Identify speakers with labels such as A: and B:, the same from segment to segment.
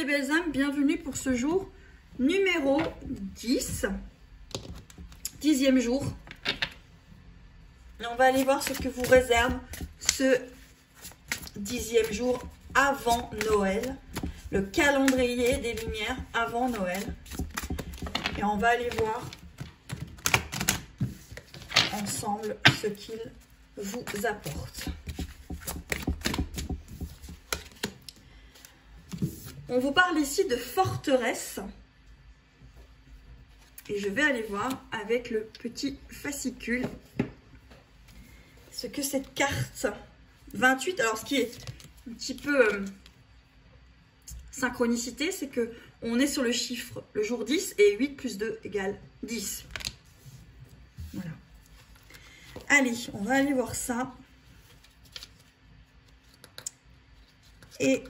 A: les belles âmes, bienvenue pour ce jour numéro 10, 10e jour. Et on va aller voir ce que vous réserve ce 10e jour avant Noël, le calendrier des lumières avant Noël. Et on va aller voir ensemble ce qu'il vous apporte. On vous parle ici de forteresse. Et je vais aller voir avec le petit fascicule ce que cette carte 28, alors ce qui est un petit peu synchronicité, c'est que on est sur le chiffre, le jour 10 et 8 plus 2 égale 10. Voilà. Allez, on va aller voir ça. Et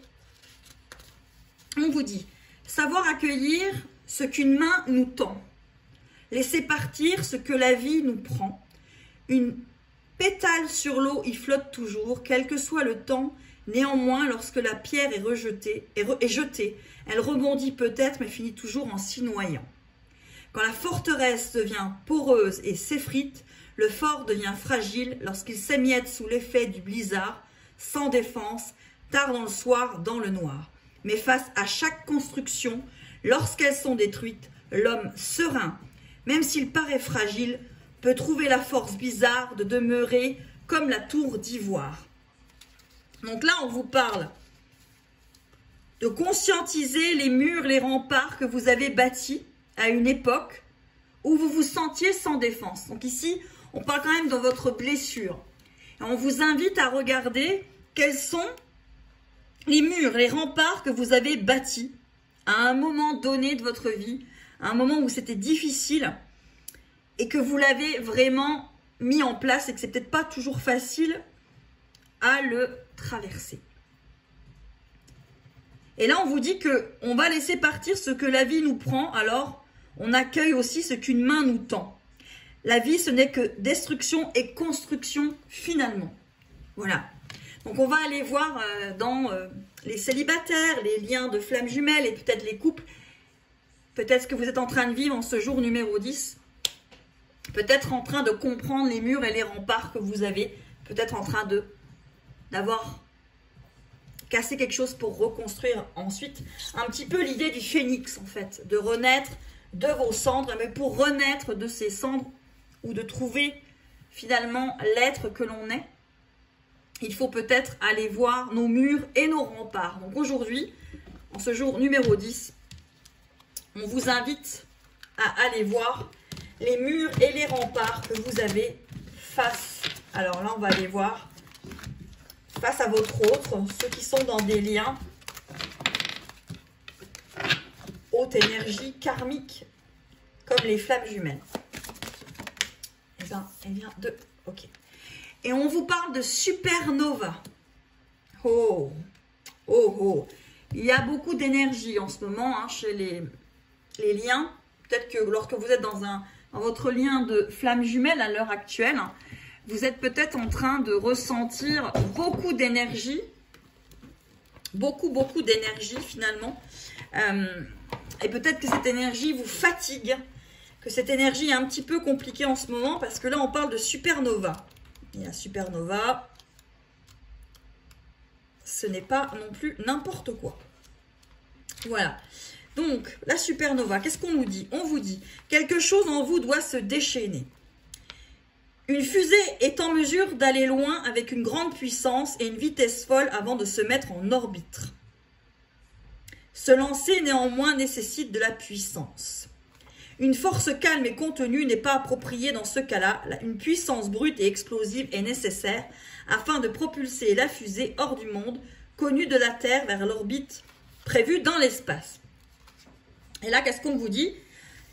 A: on vous dit, savoir accueillir ce qu'une main nous tend. Laisser partir ce que la vie nous prend. Une pétale sur l'eau y flotte toujours, quel que soit le temps. Néanmoins, lorsque la pierre est jetée, elle rebondit peut-être, mais finit toujours en s'y noyant. Quand la forteresse devient poreuse et s'effrite, le fort devient fragile lorsqu'il s'émiette sous l'effet du blizzard, sans défense, tard dans le soir, dans le noir. Mais face à chaque construction, lorsqu'elles sont détruites, l'homme serein, même s'il paraît fragile, peut trouver la force bizarre de demeurer comme la tour d'ivoire. Donc là, on vous parle de conscientiser les murs, les remparts que vous avez bâtis à une époque où vous vous sentiez sans défense. Donc ici, on parle quand même de votre blessure. Et on vous invite à regarder quels sont les murs, les remparts que vous avez bâtis à un moment donné de votre vie, à un moment où c'était difficile et que vous l'avez vraiment mis en place et que c'est peut-être pas toujours facile à le traverser. Et là, on vous dit qu'on va laisser partir ce que la vie nous prend, alors on accueille aussi ce qu'une main nous tend. La vie, ce n'est que destruction et construction finalement. Voilà. Donc, on va aller voir dans les célibataires, les liens de flammes jumelles et peut-être les couples. Peut-être ce que vous êtes en train de vivre en ce jour numéro 10. Peut-être en train de comprendre les murs et les remparts que vous avez. Peut-être en train d'avoir cassé quelque chose pour reconstruire ensuite. Un petit peu l'idée du phénix en fait. De renaître de vos cendres. Mais pour renaître de ces cendres ou de trouver finalement l'être que l'on est, il faut peut-être aller voir nos murs et nos remparts. Donc aujourd'hui, en ce jour numéro 10, on vous invite à aller voir les murs et les remparts que vous avez face. Alors là, on va aller voir face à votre autre, ceux qui sont dans des liens haute énergie karmique, comme les flammes jumelles. Eh bien, elle vient de... Ok. Et on vous parle de supernova. Oh, oh, oh. Il y a beaucoup d'énergie en ce moment chez les liens. Peut-être que lorsque vous êtes dans votre lien de flamme jumelle à l'heure actuelle, vous êtes peut-être en train de ressentir beaucoup d'énergie. Beaucoup d'énergie finalement. Et peut-être que cette énergie vous fatigue. Que cette énergie est un petit peu compliquée en ce moment parce que là, on parle de supernova. Et la supernova, ce n'est pas non plus n'importe quoi. Voilà. Donc, la supernova, qu'est-ce qu'on nous dit? On vous dit, quelque chose en vous doit se déchaîner. Une fusée est en mesure d'aller loin avec une grande puissance et une vitesse folle avant de se mettre en orbite. Se lancer, néanmoins, nécessite de la puissance. Une force calme et contenue n'est pas appropriée dans ce cas-là. Une puissance brute et explosive est nécessaire afin de propulser la fusée hors du monde, connue de la Terre, vers l'orbite prévue dans l'espace. Et là, qu'est-ce qu'on vous dit?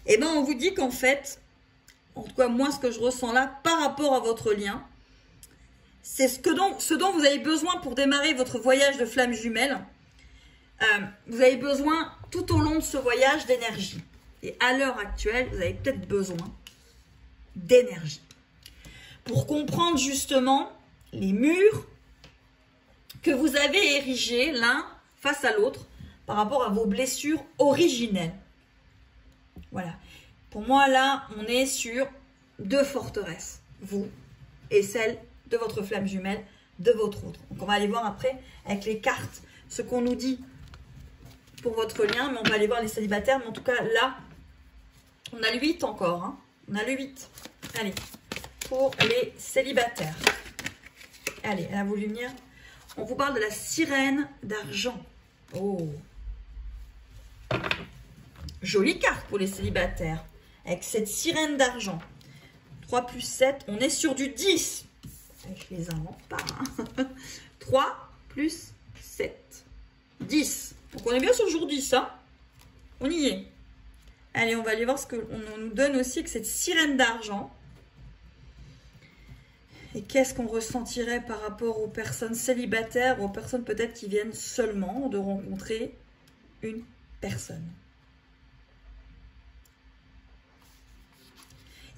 A: Eh bien, on vous dit qu'en fait, en tout cas, moi, ce que je ressens là, par rapport à votre lien, c'est ce dont vous avez besoin pour démarrer votre voyage de flamme jumelle. Vous avez besoin, tout au long de ce voyage, d'énergie. Et à l'heure actuelle, vous avez peut-être besoin d'énergie. Pour comprendre justement les murs que vous avez érigés l'un face à l'autre. par rapport à vos blessures originelles. Voilà. Pour moi, là, on est sur 2 forteresses. Vous et celle de votre flamme jumelle, de votre autre. Donc, on va aller voir après, avec les cartes, ce qu'on nous dit pour votre lien. Mais on va aller voir les célibataires. Mais en tout cas, là, on a le 8 encore. Hein. On a le 8. Allez, pour les célibataires. Allez, elle a voulu venir. On vous parle de la sirène d'argent. Oh, jolie carte pour les célibataires. Avec cette sirène d'argent. 3 plus 7, on est sur du 10. Je les invente pas. Hein. 3 plus 7, 10. Donc on est bien sur le jour 10. Hein. On y est. Allez, on va aller voir ce qu'on nous donne aussi avec cette sirène d'argent. Et qu'est-ce qu'on ressentirait par rapport aux personnes célibataires, aux personnes peut-être qui viennent seulement de rencontrer une personne.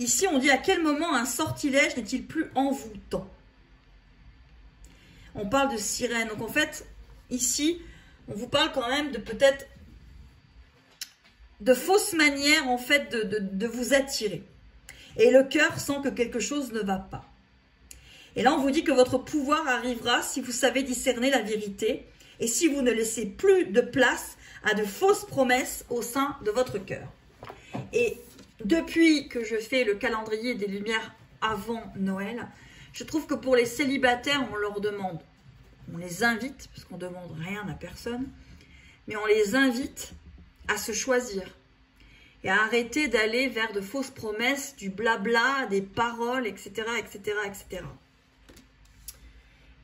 A: Ici, on dit à quel moment un sortilège n'est-il plus envoûtant? On parle de sirène. Donc en fait, ici, on vous parle quand même de peut-être de fausses manières en fait de vous attirer. Et le cœur sent que quelque chose ne va pas. Et là, on vous dit que votre pouvoir arrivera si vous savez discerner la vérité et si vous ne laissez plus de place à de fausses promesses au sein de votre cœur. Et depuis que je fais le calendrier des lumières avant Noël, je trouve que pour les célibataires, on leur demande, on les invite, parce qu'on ne demande rien à personne, mais on les invite à se choisir et à arrêter d'aller vers de fausses promesses, du blabla, des paroles, etc., etc., etc.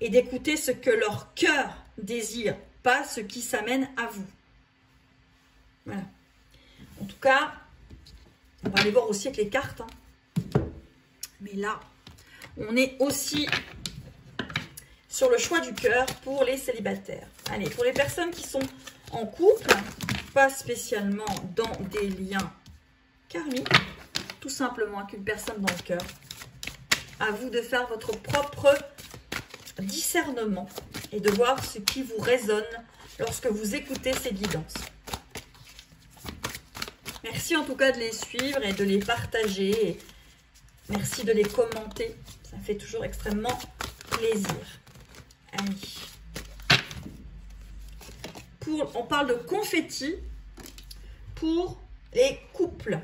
A: Et d'écouter ce que leur cœur désire, pas ce qui s'amène à vous. Voilà. En tout cas, on va aller voir aussi avec les cartes. Hein. Mais là, on est aussi sur le choix du cœur pour les célibataires. Allez, pour les personnes qui sont en couple, pas spécialement dans des liens karmiques, tout simplement avec une personne dans le cœur. À vous de faire votre propre discernement et de voir ce qui vous résonne lorsque vous écoutez ces guidances. Merci en tout cas de les suivre et de les partager. Et merci de les commenter. Ça fait toujours extrêmement plaisir. Allez. On parle de confetti pour les couples.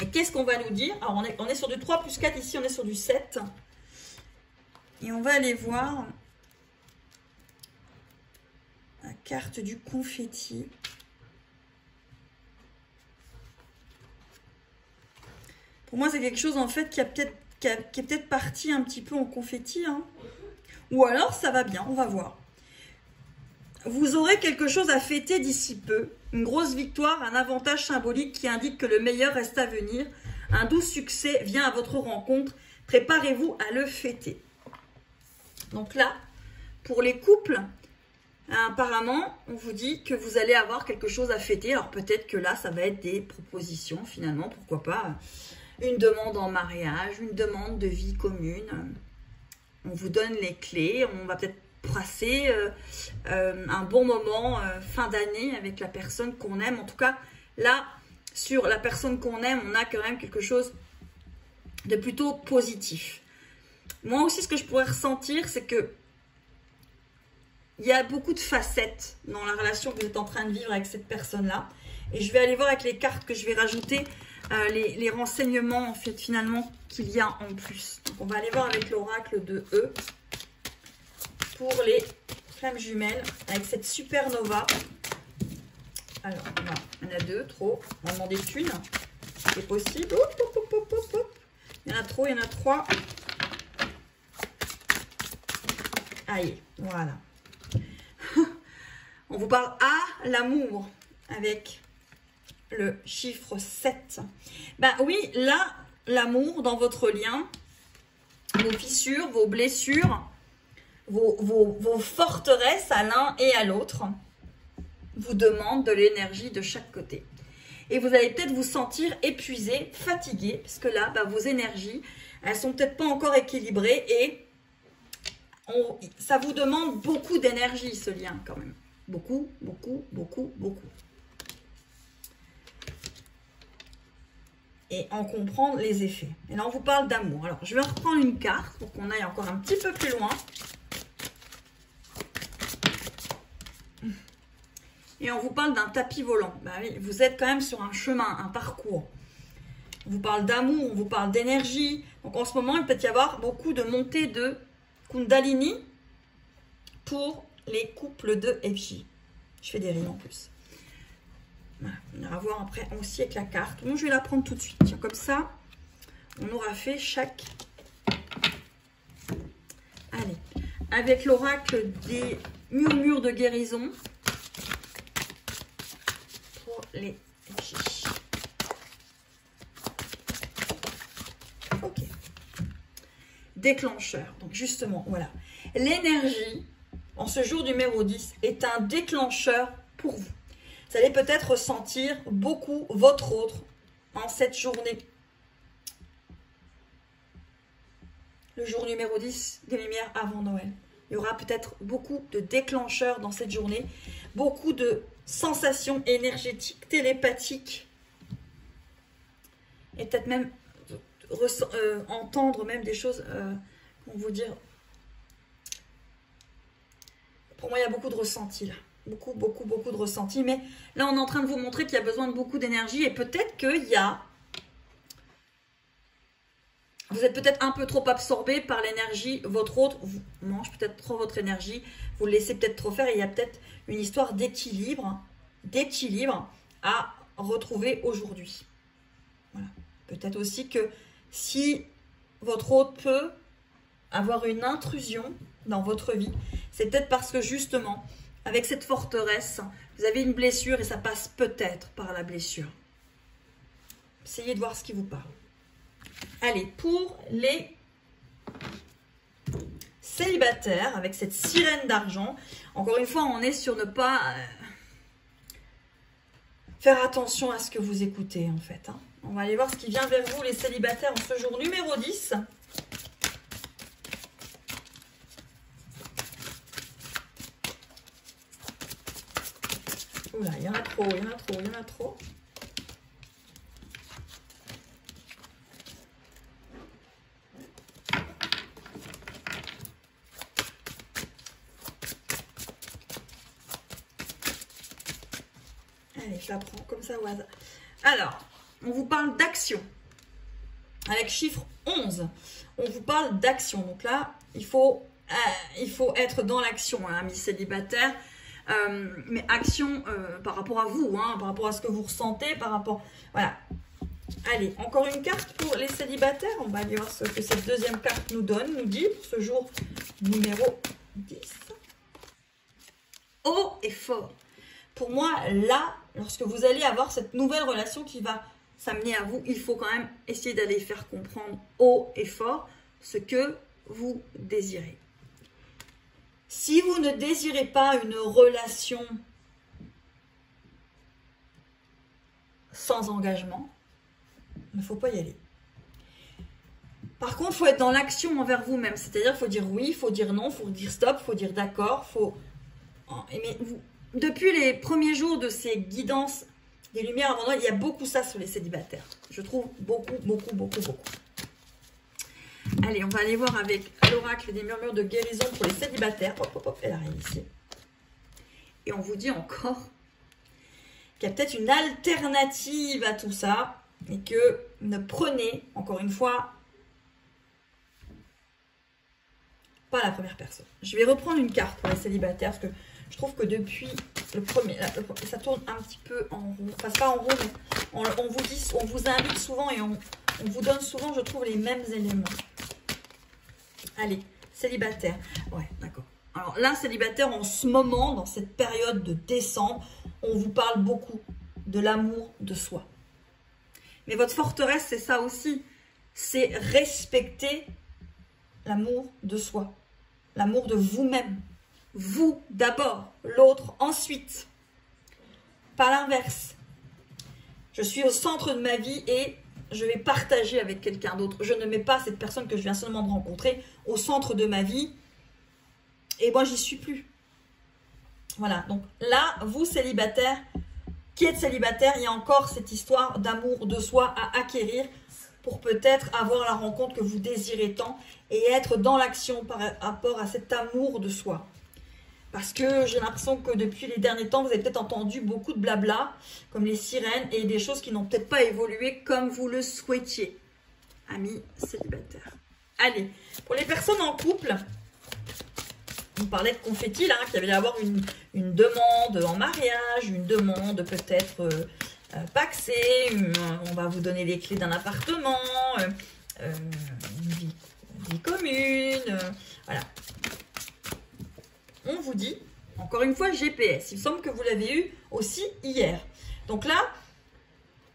A: Et qu'est-ce qu'on va nous dire? Alors on est sur du 3 plus 4, ici on est sur du 7. Et on va aller voir la carte du confetti. Pour moi, c'est quelque chose en fait qui est peut-être parti un petit peu en confetti. Hein. Ou alors, ça va bien, on va voir. Vous aurez quelque chose à fêter d'ici peu. Une grosse victoire, un avantage symbolique qui indique que le meilleur reste à venir. Un doux succès vient à votre rencontre. Préparez-vous à le fêter. Donc là, pour les couples, apparemment, on vous dit que vous allez avoir quelque chose à fêter. Alors peut-être que là, ça va être des propositions finalement, pourquoi pas. Une demande en mariage, une demande de vie commune. On vous donne les clés, on va peut-être passer un bon moment fin d'année avec la personne qu'on aime. En tout cas, là, sur la personne qu'on aime, on a quand même quelque chose de plutôt positif. Moi aussi, ce que je pourrais ressentir, c'est que il y a beaucoup de facettes dans la relation que vous êtes en train de vivre avec cette personne-là. Et je vais aller voir avec les cartes que je vais rajouter les renseignements en fait finalement qu'il y a en plus. Donc on va aller voir avec l'oracle de E pour les flammes jumelles avec cette supernova. Alors, voilà, il y en a 2, trop. On va demander une. C'est possible. Hop, hop, hop, hop, hop, hop. Il y en a trop, il y en a 3. Allez, voilà. On vous parle à l'amour avec le chiffre 7. Ben oui, là, l'amour dans votre lien, vos fissures, vos blessures, vos forteresses à l'un et à l'autre vous demandent de l'énergie de chaque côté. Et vous allez peut-être vous sentir épuisé, fatigué, parce que là, ben, vos énergies, elles sont peut-être pas encore équilibrées et ça vous demande beaucoup d'énergie, ce lien, quand même. Beaucoup, beaucoup, beaucoup, beaucoup. Et en comprendre les effets. Et là, on vous parle d'amour. Alors, je vais reprendre une carte pour qu'on aille encore un petit peu plus loin. Et on vous parle d'un tapis volant. Bah oui, vous êtes quand même sur un chemin, un parcours. On vous parle d'amour, on vous parle d'énergie. Donc, en ce moment, il peut y avoir beaucoup de montées de Kundalini pour les couples de FJ. Je fais des rimes en plus. Voilà, on ira voir après aussi avec la carte. Bon, je vais la prendre tout de suite. Tiens, comme ça, on aura fait chaque... Allez, avec l'oracle des murmures de guérison pour les FJ. Ok. Déclencheur. Donc justement, voilà. L'énergie, en ce jour numéro 10, est un déclencheur pour vous. Vous allez peut-être ressentir beaucoup votre autre en cette journée. Le jour numéro 10 des Lumières avant Noël. Il y aura peut-être beaucoup de déclencheurs dans cette journée. Beaucoup de sensations énergétiques, télépathiques. Et peut-être même entendre même des choses, on vous dire. Pour moi, il y a beaucoup de ressentis là. Beaucoup, beaucoup, beaucoup de ressentis. Mais là, on est en train de vous montrer qu'il y a besoin de beaucoup d'énergie. Et peut-être qu'il y a... Vous êtes peut-être un peu trop absorbé par l'énergie. Votre autre vous mange peut-être trop votre énergie. Vous le laissez peut-être trop faire. Et il y a peut-être une histoire d'équilibre à retrouver aujourd'hui. Voilà. Peut-être aussi que si votre autre peut avoir une intrusion dans votre vie, c'est peut-être parce que justement... Avec cette forteresse, vous avez une blessure et ça passe peut-être par la blessure. Essayez de voir ce qui vous parle. Allez, pour les célibataires, avec cette sirène d'argent, encore une fois, on est sur ne pas faire attention à ce que vous écoutez, en fait. Hein. On va aller voir ce qui vient vers vous, les célibataires, en ce jour numéro 10. Oula, il y en a trop, il y en a trop, il y en a trop. Allez, je la prends comme ça au hasard. Alors, on vous parle d'action. Avec chiffre 11, on vous parle d'action. Donc là, il faut être dans l'action, hein, amis célibataires. Mais action par rapport à vous, hein, par rapport à ce que vous ressentez, par rapport... Voilà. Allez, encore une carte pour les célibataires. On va aller voir ce que cette deuxième carte nous donne, nous dit, pour ce jour numéro 10. Haut et fort. Pour moi, là, lorsque vous allez avoir cette nouvelle relation qui va s'amener à vous, il faut quand même essayer d'aller faire comprendre haut et fort ce que vous désirez. Si vous ne désirez pas une relation sans engagement, il ne faut pas y aller. Par contre, il faut être dans l'action envers vous-même. C'est-à-dire, il faut dire oui, il faut dire non, il faut dire stop, il faut dire d'accord. Mais depuis les premiers jours de ces guidances des Lumières avant Noël, il y a beaucoup ça sur les célibataires. Je trouve beaucoup, beaucoup, beaucoup, beaucoup. Allez, on va aller voir avec l'oracle des murmures de guérison pour les célibataires. Hop, hop, hop, elle arrive ici. Et on vous dit encore qu'il y a peut-être une alternative à tout ça. Et que ne prenez, encore une fois, pas la première personne. Je vais reprendre une carte pour les célibataires. Parce que je trouve que depuis le premier, ça tourne un petit peu en rond. Enfin, pas en rond, mais on vous invite souvent et on vous donne souvent, je trouve, les mêmes éléments. Allez, célibataire. Ouais, d'accord. Alors là, célibataire, en ce moment, dans cette période de décembre, on vous parle beaucoup de l'amour de soi. Mais votre forteresse, c'est ça aussi. C'est respecter l'amour de soi. L'amour de vous-même. Vous d'abord, l'autre ensuite. Pas l'inverse. Je suis au centre de ma vie et je vais partager avec quelqu'un d'autre. Je ne mets pas cette personne que je viens seulement de rencontrer au centre de ma vie. Et moi, j'y suis plus. Voilà, donc là, vous célibataires, qui êtes célibataire, il y a encore cette histoire d'amour de soi à acquérir pour peut-être avoir la rencontre que vous désirez tant et être dans l'action par rapport à cet amour de soi. Parce que j'ai l'impression que depuis les derniers temps, vous avez peut-être entendu beaucoup de blabla, comme les sirènes, et des choses qui n'ont peut-être pas évolué comme vous le souhaitiez, amis célibataires. Allez, pour les personnes en couple, on parlait de confetti, là, qu'il y avait à avoir une demande en mariage, une demande peut-être paxée, on va vous donner les clés d'un appartement, une vie commune, voilà. On vous dit, encore une fois, GPS. Il me semble que vous l'avez eu aussi hier. Donc là,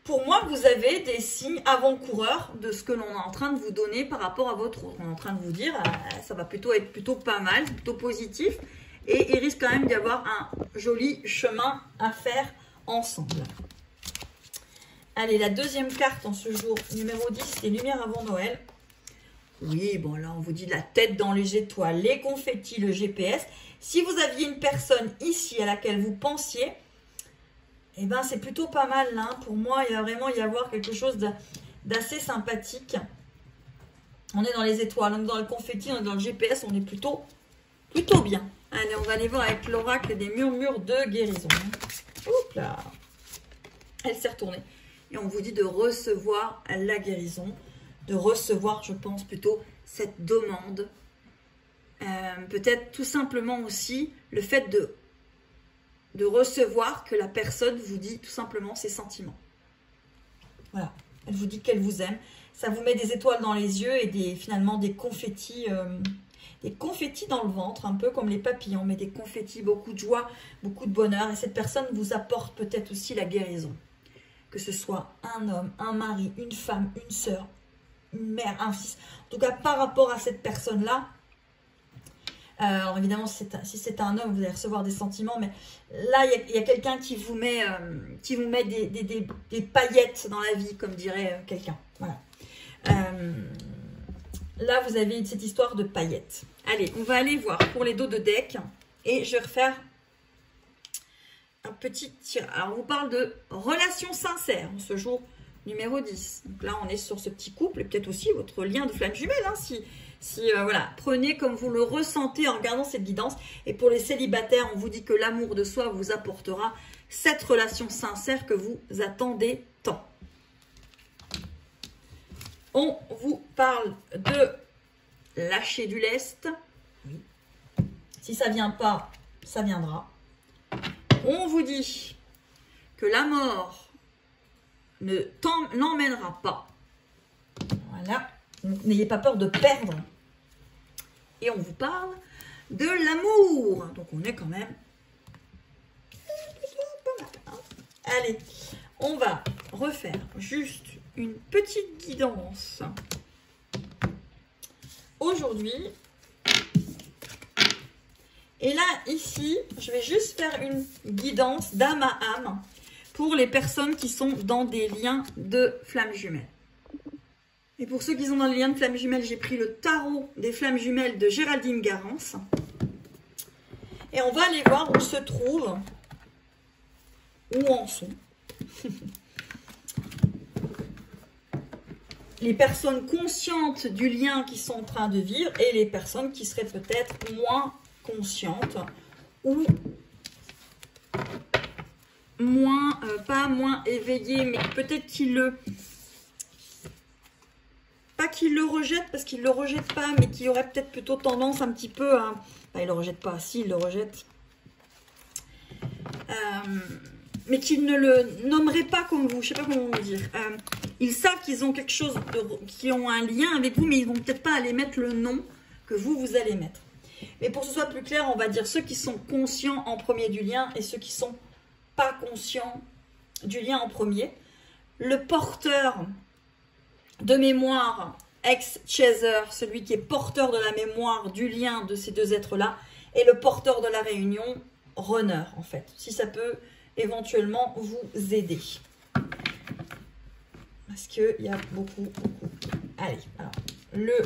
A: pour moi, vous avez des signes avant-coureurs de ce que l'on est en train de vous donner par rapport à votre autre. On est en train de vous dire, ça va plutôt être plutôt pas mal, plutôt positif. Et il risque quand même d'y avoir un joli chemin à faire ensemble. Allez, la deuxième carte en ce jour, numéro 10, c'est Lumière avant Noël. Oui, bon là, on vous dit la tête dans les étoiles, les confettis, le GPS. Si vous aviez une personne ici à laquelle vous pensiez, eh ben c'est plutôt pas mal là. Pour moi, il va vraiment y avoir quelque chose d'assez sympathique. On est dans les étoiles, on est dans le confetti, on est dans le GPS, on est plutôt bien. Allez, on va aller voir avec l'oracle des murmures de guérison. Oups là. Elle s'est retournée. Et on vous dit de recevoir la guérison, de recevoir, je pense, plutôt cette demande. Peut-être tout simplement aussi le fait de recevoir que la personne vous dit tout simplement ses sentiments. Voilà, elle vous dit qu'elle vous aime. Ça vous met des étoiles dans les yeux et finalement des confettis dans le ventre, un peu comme les papillons, mais des confettis, beaucoup de joie, beaucoup de bonheur. Et cette personne vous apporte peut-être aussi la guérison. Que ce soit un homme, un mari, une femme, une sœur, une mère, un fils. En tout cas, par rapport à cette personne-là, alors évidemment, si c'est un homme, vous allez recevoir des sentiments, mais là, il y a quelqu'un qui vous met des paillettes dans la vie, comme dirait quelqu'un. Voilà. Là, vous avez cette histoire de paillettes. Allez, on va aller voir pour les dos de deck, et je vais refaire un petit tir. Alors, on vous parle de relations sincères, ce jour numéro 10. Donc là, on est sur ce petit couple, et peut-être aussi votre lien de flamme jumelle, hein, voilà, prenez comme vous le ressentez en regardant cette guidance. Et pour les célibataires, on vous dit que l'amour de soi vous apportera cette relation sincère que vous attendez tant. On vous parle de lâcher du lest. Oui. Si ça ne vient pas, ça viendra. On vous dit que la mort n'emmènera pas. Voilà. N'ayez pas peur de perdre. Et on vous parle de l'amour. Donc on est quand même pas mal. Hein. Allez, on va refaire juste une petite guidance. Aujourd'hui. Et là, ici, je vais juste faire une guidance d'âme à âme pour les personnes qui sont dans des liens de flammes jumelles. Et pour ceux qui sont dans les liens de flammes jumelles, j'ai pris le tarot des flammes jumelles de Géraldine Garance. Et on va aller voir où se trouvent, où en sont, les personnes conscientes du lien qu'ils sont en train de vivre et les personnes qui seraient peut-être moins conscientes ou moins, pas moins éveillées, mais peut-être qu'ils pas qu'ils le rejettent, parce qu'ils ne le rejettent pas, mais qui auraient peut-être plutôt tendance un petit peu à... Enfin, ils ne le rejettent pas, si, ils le rejettent. Mais qu'ils ne le nommeraient pas comme vous, je ne sais pas comment vous dire. Ils savent qu'ils ont quelque chose, qui ont un lien avec vous, mais ils ne vont peut-être pas aller mettre le nom que vous allez mettre. Mais pour que ce soit plus clair, on va dire ceux qui sont conscients en premier du lien et ceux qui ne sont pas conscients du lien en premier. Le porteur de mémoire, ex-chaser, celui qui est porteur de la mémoire du lien de ces deux êtres-là, et le porteur de la réunion, runner, en fait. Si ça peut éventuellement vous aider. Parce qu'il y a beaucoup. Allez, alors, le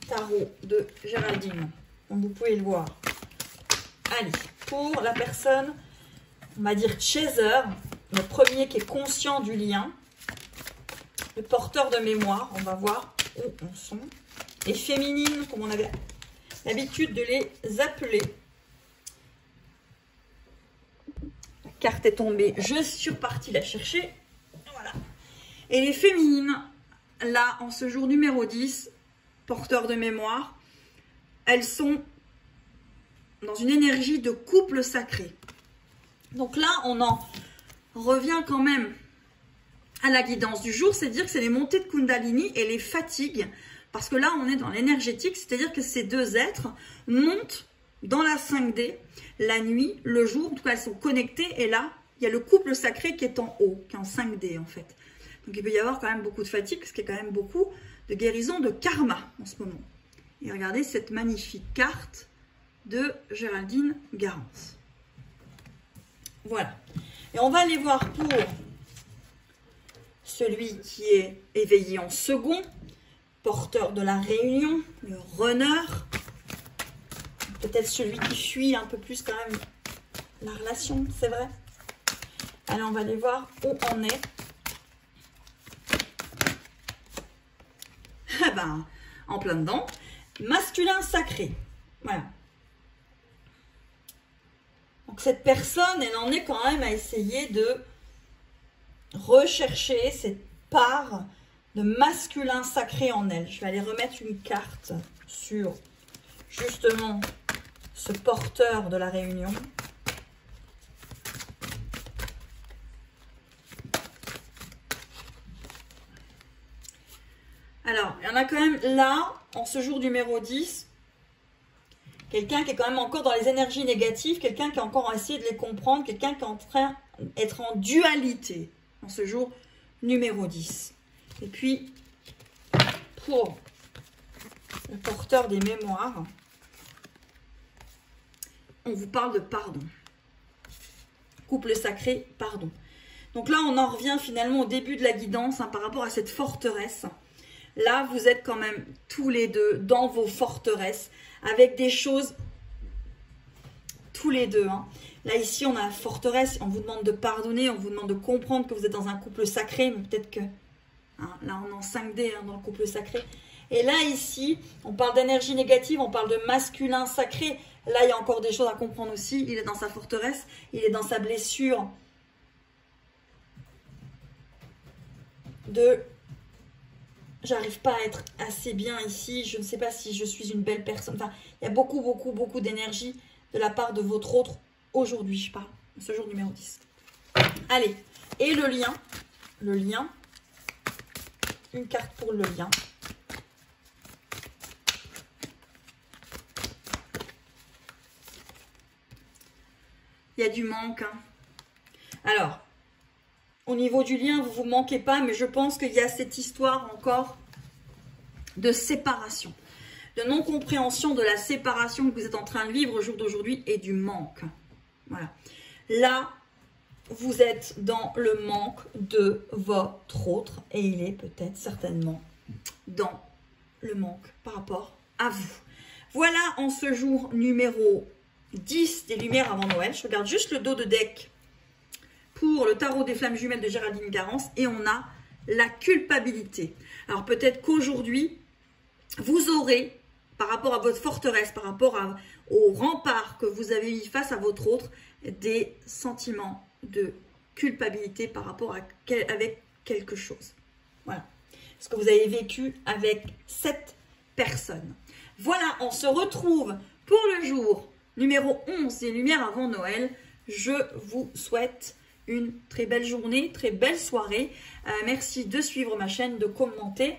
A: tarot de Géraldine, comme vous pouvez le voir. Allez, pour la personne, on va dire chaser, le premier qui est conscient du lien, le porteur de mémoire, on va voir où on sont, et féminine, comme on avait l'habitude de les appeler. La carte est tombée, je suis repartie la chercher, voilà. Et les féminines, là, en ce jour numéro 10, porteur de mémoire, elles sont dans une énergie de couple sacré. Donc là, on en revient quand même à la guidance du jour, c'est dire que c'est les montées de Kundalini et les fatigues, parce que là, on est dans l'énergétique, c'est-à-dire que ces deux êtres montent dans la 5D, la nuit, le jour, en tout cas, elles sont connectées, et là, il y a le couple sacré qui est en haut, qui est en 5D, en fait. Donc, il peut y avoir quand même beaucoup de fatigue, parce qu'il y a quand même beaucoup de guérison de karma en ce moment. Et regardez cette magnifique carte de Géraldine Garance. Voilà. Et on va aller voir pour celui qui est éveillé en second, porteur de la réunion, le runner. Peut-être celui qui fuit un peu plus quand même la relation, c'est vrai. Allez, on va aller voir où on est. Ah ben, en plein dedans. Masculin sacré. Voilà. Donc cette personne, elle en est quand même à essayer de rechercher cette part de masculin sacré en elle. Je vais aller remettre une carte sur justement ce porteur de la réunion. Alors, il y en a quand même là, en ce jour numéro 10, quelqu'un qui est quand même encore dans les énergies négatives, quelqu'un qui est encore à essayer de les comprendre, quelqu'un qui est en train d'être en dualité en ce jour numéro 10. Et puis, pour le porteur des mémoires, on vous parle de pardon. Couple sacré, pardon. Donc là, on en revient finalement au début de la guidance par rapport à cette forteresse. Là, vous êtes quand même tous les deux dans vos forteresses avec des choses, tous les deux. Là, ici, on a la forteresse, on vous demande de pardonner, on vous demande de comprendre que vous êtes dans un couple sacré, mais peut-être que, là, on est en 5D dans le couple sacré. Et là, ici, on parle d'énergie négative, on parle de masculin sacré. Là, il y a encore des choses à comprendre aussi. Il est dans sa forteresse, il est dans sa blessure de... J'arrive pas à être assez bien ici. Je ne sais pas si je suis une belle personne. Enfin, il y a beaucoup, beaucoup, beaucoup d'énergie de la part de votre autre aujourd'hui, je parle. Ce jour numéro 10. Allez. Et le lien. Le lien. Une carte pour le lien. Il y a du manque. Alors, au niveau du lien, vous ne vous manquez pas, mais je pense qu'il y a cette histoire encore de séparation, de non-compréhension de la séparation que vous êtes en train de vivre au jour d'aujourd'hui et du manque. Voilà. Là, vous êtes dans le manque de votre autre et il est peut-être certainement dans le manque par rapport à vous. Voilà en ce jour numéro 10 des Lumières avant Noël. Je regarde juste le dos de deck pour le tarot des flammes jumelles de Géraldine Garance et on a la culpabilité. Alors peut-être qu'aujourd'hui, vous aurez, par rapport à votre forteresse, par rapport au rempart que vous avez mis face à votre autre, des sentiments de culpabilité par rapport avec quelque chose. Voilà. Ce que vous avez vécu avec cette personne. Voilà, on se retrouve pour le jour numéro 11 des Lumières avant Noël. Je vous souhaite une très belle journée, très belle soirée. Merci de suivre ma chaîne, de commenter.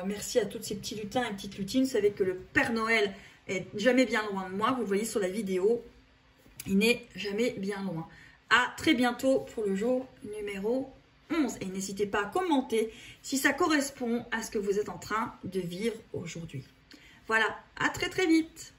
A: Merci à tous ces petits lutins et petites lutines. Vous savez que le Père Noël est jamais bien loin de moi. Vous le voyez sur la vidéo. Il n'est jamais bien loin. À très bientôt pour le jour numéro 11. Et n'hésitez pas à commenter si ça correspond à ce que vous êtes en train de vivre aujourd'hui. Voilà, à très très vite.